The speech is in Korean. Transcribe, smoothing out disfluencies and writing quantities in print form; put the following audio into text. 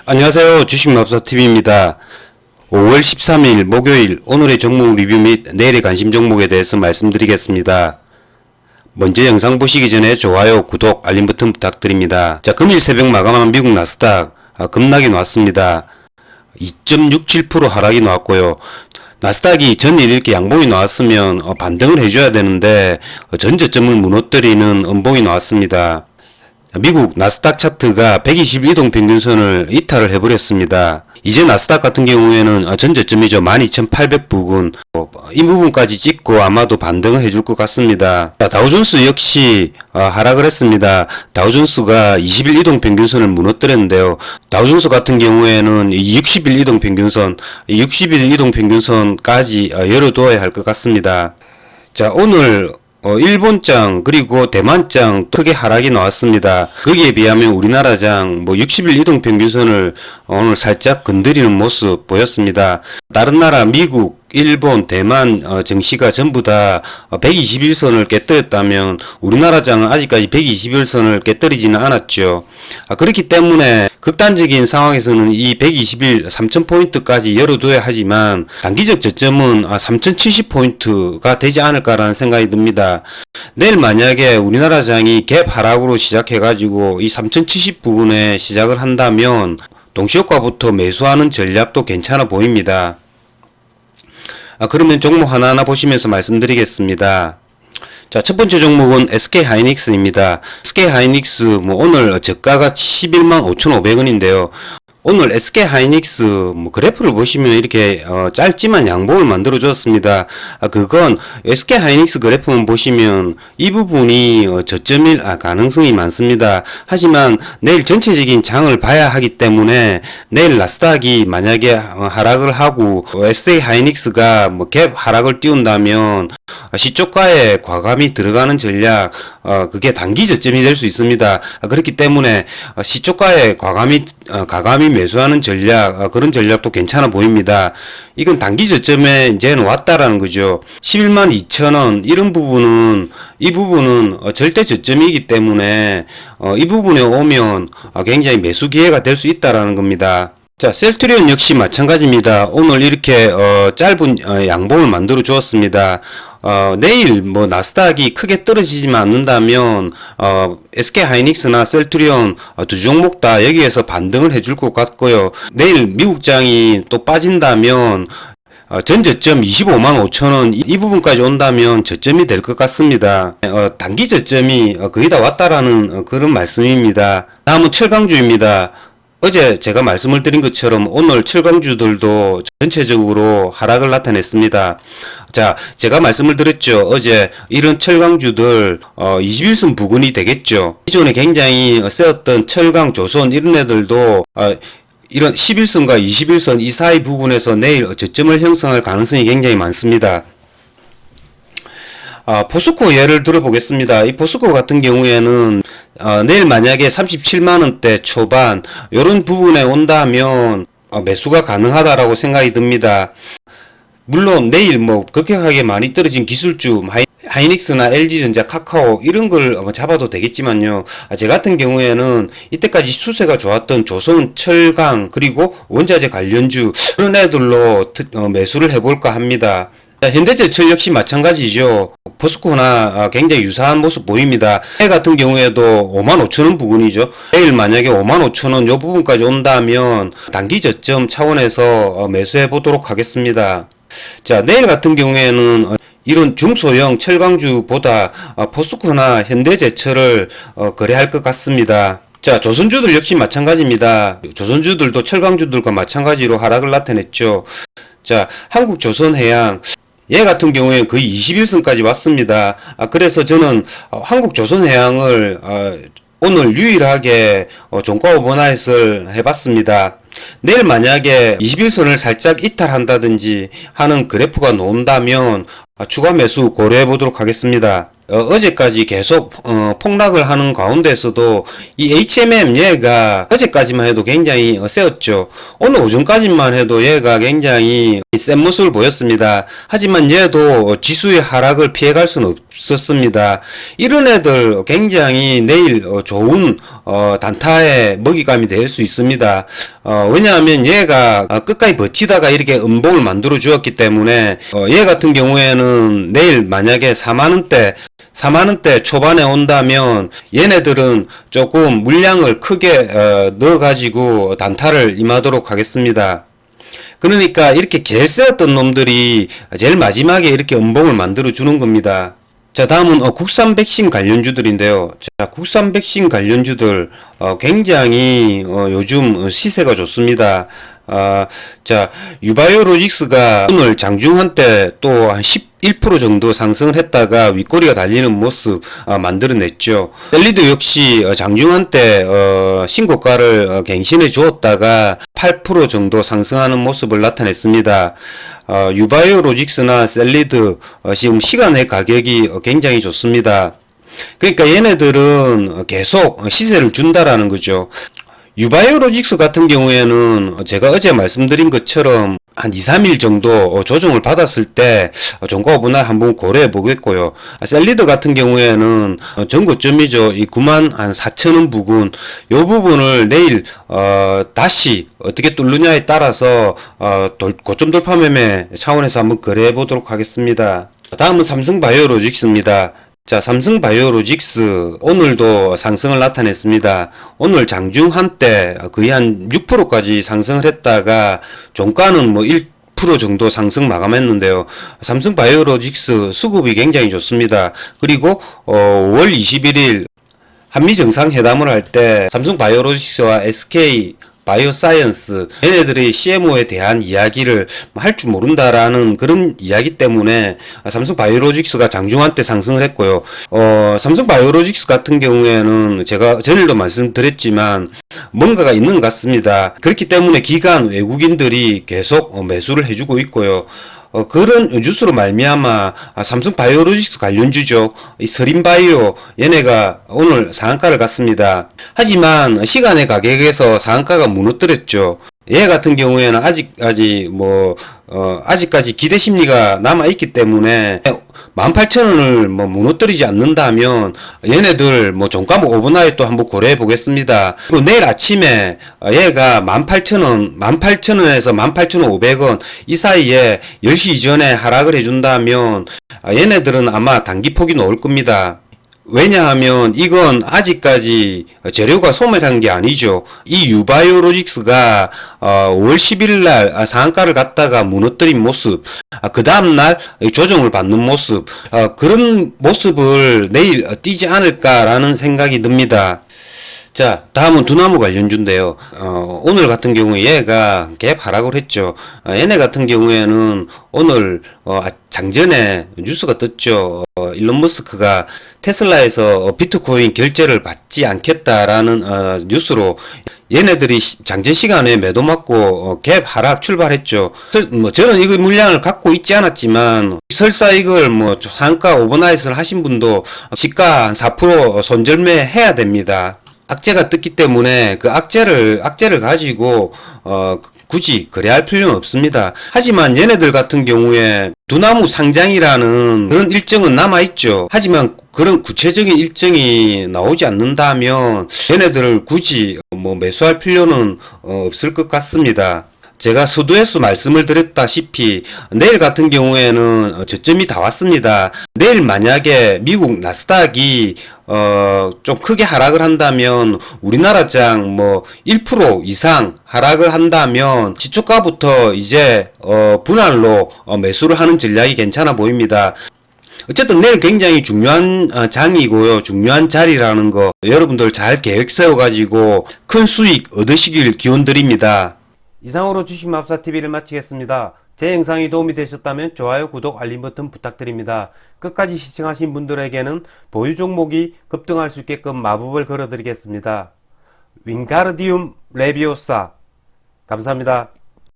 안녕하세요. 주식맙사TV입니다. 5월 13일 목요일 오늘의 종목 리뷰 및 내일의 관심 종목에 대해서 말씀드리겠습니다. 먼저 영상 보시기 전에 좋아요, 구독, 알림 버튼 부탁드립니다. 자, 금일 새벽 마감한 미국 나스닥 급락이 나왔습니다. 2.67% 하락이 나왔고요. 나스닥이 전일 이렇게 양봉이 나왔으면 반등을 해줘야 되는데 전저점을 무너뜨리는 음봉이 나왔습니다. 미국 나스닥 차트가 121동 평균선을 이탈을 해버렸습니다. 이제 나스닥 같은 경우에는 전저점이죠. 12,800 부근, 이 부분까지 찍고 아마도 반등을 해줄 것 같습니다. 다우존스 역시 하락을 했습니다. 다우존스가 21 이동 평균선을 무너뜨렸는데요. 다우존스 같은 경우에는 60일 이동 평균선, 60일 이동 평균선까지 열어둬야 할 것 같습니다. 자, 오늘 일본장 그리고 대만장 크게 하락이 나왔습니다. 거기에 비하면 우리나라장 60일 이동평균선을 오늘 살짝 건드리는 모습 보였습니다. 다른 나라 미국, 일본, 대만 증시가 전부 다 121선을 깨뜨렸다면 우리나라장은 아직까지 121선을 깨뜨리지는 않았죠. 그렇기 때문에 극단적인 상황에서는 이 121 3000포인트까지 열어둬야 하지만 단기적 저점은 3070포인트가 되지 않을까라는 생각이 듭니다. 내일 만약에 우리나라장이 갭 하락으로 시작해가지고 이 3070 부근에 시작을 한다면 동시효과부터 매수하는 전략도 괜찮아 보입니다. 그러면 종목 하나하나 보시면서 말씀드리겠습니다. 자, 첫 번째 종목은 SK하이닉스입니다. SK하이닉스 오늘 저가가 11만 5,500원인데요. 오늘 SK하이닉스 그래프를 보시면 이렇게 짧지만 양봉을 만들어 줬습니다. 그건 SK하이닉스 그래프만 보시면 이 부분이 저점일 가능성이 많습니다. 하지만 내일 전체적인 장을 봐야 하기 때문에 내일 나스닥이 만약에 하락을 하고 SK하이닉스가 갭 하락을 띄운다면 시초가에 과감히 들어가는 전략, 그게 단기 저점이 될 수 있습니다. 그렇기 때문에 시초가에 과감히 매수하는 전략, 그런 전략도 괜찮아 보입니다. 이건 단기 저점에 이제는 왔다라는 거죠. 11만 2천원 이런 부분은 이 부분은 절대 저점이기 때문에 이 부분에 오면 굉장히 매수 기회가 될 수 있다라는 겁니다. 자, 셀트리온 역시 마찬가지입니다. 오늘 이렇게 짧은 양봉을 만들어 주었습니다. 내일 나스닥이 크게 떨어지지만 않는다면 SK하이닉스나 셀트리온 두 종목 다 여기에서 반등을 해줄 것 같고요. 내일 미국장이 또 빠진다면 전저점 25만 5천원 이 부분까지 온다면 저점이 될 것 같습니다. 단기 저점이 거의 다 왔다라는 그런 말씀입니다. 다음은 철강주입니다. 어제 제가 말씀을 드린 것처럼 오늘 철강주들도 전체적으로 하락을 나타냈습니다. 자, 제가 말씀을 드렸죠. 어제 이런 철강주들 21선 부근이 되겠죠. 기존에 굉장히 세웠던 철강, 조선 이런 애들도 이런 11선과 21선 이 사이 부분에서 내일 저점을 형성할 가능성이 굉장히 많습니다. 포스코 예를 들어보겠습니다. 이 포스코 같은 경우에는 내일 만약에 37만원대 초반 요런 부분에 온다면 매수가 가능하다라고 생각이 듭니다. 물론 내일 급격하게 많이 떨어진 기술주 하이닉스나 LG전자, 카카오 이런 걸 잡아도 되겠지만요. 제 같은 경우에는 이때까지 추세가 좋았던 조선, 철강 그리고 원자재 관련주 그런 애들로 매수를 해볼까 합니다. 현대제철 역시 마찬가지죠. 포스코나 굉장히 유사한 모습 보입니다. 해 같은 경우에도 55,000원 부근이죠. 내일 만약에 55,000원 요 부분까지 온다면 단기 저점 차원에서 매수해 보도록 하겠습니다. 자, 내일 같은 경우에는 이런 중소형 철강주보다 포스코나 현대제철을 거래할 것 같습니다. 자, 조선주들 역시 마찬가지입니다. 조선주들도 철강주들과 마찬가지로 하락을 나타냈죠. 자, 한국조선해양 얘 같은 경우에 거의 21선까지 왔습니다. 그래서 저는 한국조선해양을 오늘 유일하게 종가 오버나잇을 해봤습니다. 내일 만약에 21선을 살짝 이탈한다든지 하는 그래프가 나온다면 추가 매수 고려해 보도록 하겠습니다. 어제까지 계속 폭락을 하는 가운데서도 이 HMM 얘가 어제까지만 해도 굉장히 세었죠. 오늘 오전까지만 해도 얘가 굉장히 센 모습을 보였습니다. 하지만 얘도 지수의 하락을 피해갈 수는 없었습니다. 이런 애들 굉장히 내일 좋은 단타의 먹이감이 될 수 있습니다. 왜냐하면 얘가 끝까지 버티다가 이렇게 음봉을 만들어 주었기 때문에 얘 같은 경우에는 내일 만약에 4만원대 초반에 온다면 얘네들은 조금 물량을 크게 넣어가지고 단타를 임하도록 하겠습니다. 그러니까 이렇게 제일 세었던 놈들이 제일 마지막에 이렇게 음봉을 만들어 주는 겁니다. 자, 다음은 국산 백신 관련주들인데요. 자, 국산 백신 관련주들 굉장히 요즘 시세가 좋습니다. 자, 유바이오로직스가 오늘 장중한 때 또 한 11% 정도 상승을 했다가 윗꼬리가 달리는 모습 만들어냈죠. 셀리도 역시 장중한 때 신고가를 갱신해 주었다가 8% 정도 상승하는 모습을 나타냈습니다. 유바이오로직스나 셀리드 지금 시간의 가격이 굉장히 좋습니다. 그러니까 얘네들은 계속 시세를 준다라는 거죠. 유바이오로직스 같은 경우에는 제가 어제 말씀드린 것처럼 한 2, 3일 정도 조정을 받았을 때 종가 분할 한번 고려해 보겠고요. 셀리드 같은 경우에는 전고점이죠. 이 94,000원 부근, 요 부분을 내일 다시 어떻게 뚫느냐에 따라서 고점 돌파 매매 차원에서 한번 거래해 보도록 하겠습니다. 다음은 삼성바이오로직스입니다. 자, 삼성바이오로직스 오늘도 상승을 나타냈습니다. 오늘 장중 한때 거의 한 6%까지 상승을 했다가 종가는 뭐 1% 정도 상승 마감했는데요. 삼성바이오로직스 수급이 굉장히 좋습니다. 그리고 5월 21일 한미 정상회담을 할 때 삼성바이오로직스와 SK 바이오사이언스 얘네들이 CMO에 대한 이야기를 할 줄 모른다라는 그런 이야기 때문에 삼성바이오로직스가 장중한 때 상승을 했고요. 삼성바이오로직스 같은 경우에는 제가 전에도 말씀드렸지만 뭔가가 있는 것 같습니다. 그렇기 때문에 기관 외국인들이 계속 매수를 해주고 있고요. 그런 뉴스로 말미암아 삼성바이오로직스 관련주죠. 이 서린바이오 얘네가 오늘 상한가를 갔습니다. 하지만 시간의 가격에서 상한가가 무너뜨렸죠. 얘 같은 경우에는 아직까지 기대 심리가 남아 있기 때문에 18,000원을 무너뜨리지 않는다면 얘네들 종가 오버나잇 또 한번 고려해 보겠습니다. 그리고 내일 아침에 얘가 18,000원에서 18,500원 이 사이에 10시 이전에 하락을 해준다면 얘네들은 아마 단기폭이 나올 겁니다. 왜냐하면 이건 아직까지 재료가 소멸한 게 아니죠. 이 유바이오로직스가 5월 11일 날 상한가를 갖다가 무너뜨린 모습, 그 다음날 조정을 받는 모습, 그런 모습을 내일 띄지 않을까라는 생각이 듭니다. 자, 다음은 두나무 관련주인데요. 오늘 같은 경우에 얘가 갭 하락을 했죠. 얘네 같은 경우에는 오늘 장전에 뉴스가 떴죠. 일론 머스크가 테슬라에서 비트코인 결제를 받지 않겠다라는 뉴스로 얘네들이 장전 시간에 매도 맞고 갭 하락 출발했죠. 저는 이거 물량을 갖고 있지 않았지만 설사 이걸 상가 오버나잇을 하신 분도 시가 한 4% 손절매 해야 됩니다. 악재가 떴기 때문에 그 악재를 가지고 굳이 거래할 필요는 없습니다. 하지만 얘네들 같은 경우에 두나무 상장이라는 그런 일정은 남아있죠. 하지만 그런 구체적인 일정이 나오지 않는다면 얘네들을 굳이 매수할 필요는 없을 것 같습니다. 제가 서두에서 말씀을 드렸다시피 내일 같은 경우에는 저점이 다 왔습니다. 내일 만약에 미국 나스닥이 좀 크게 하락을 한다면 우리나라장 1% 이상 하락을 한다면 지초가부터 이제 분할로 매수를 하는 전략이 괜찮아 보입니다. 어쨌든 내일 굉장히 중요한 장이고요. 중요한 자리라는 거 여러분들 잘 계획 세워가지고 큰 수익 얻으시길 기원드립니다. 이상으로 주식마법사TV를 마치겠습니다. 제 영상이 도움이 되셨다면 좋아요, 구독, 알림 버튼 부탁드립니다. 끝까지 시청하신 분들에게는 보유 종목이 급등할 수 있게끔 마법을 걸어드리겠습니다. 윙가르디움 레비오사 감사합니다.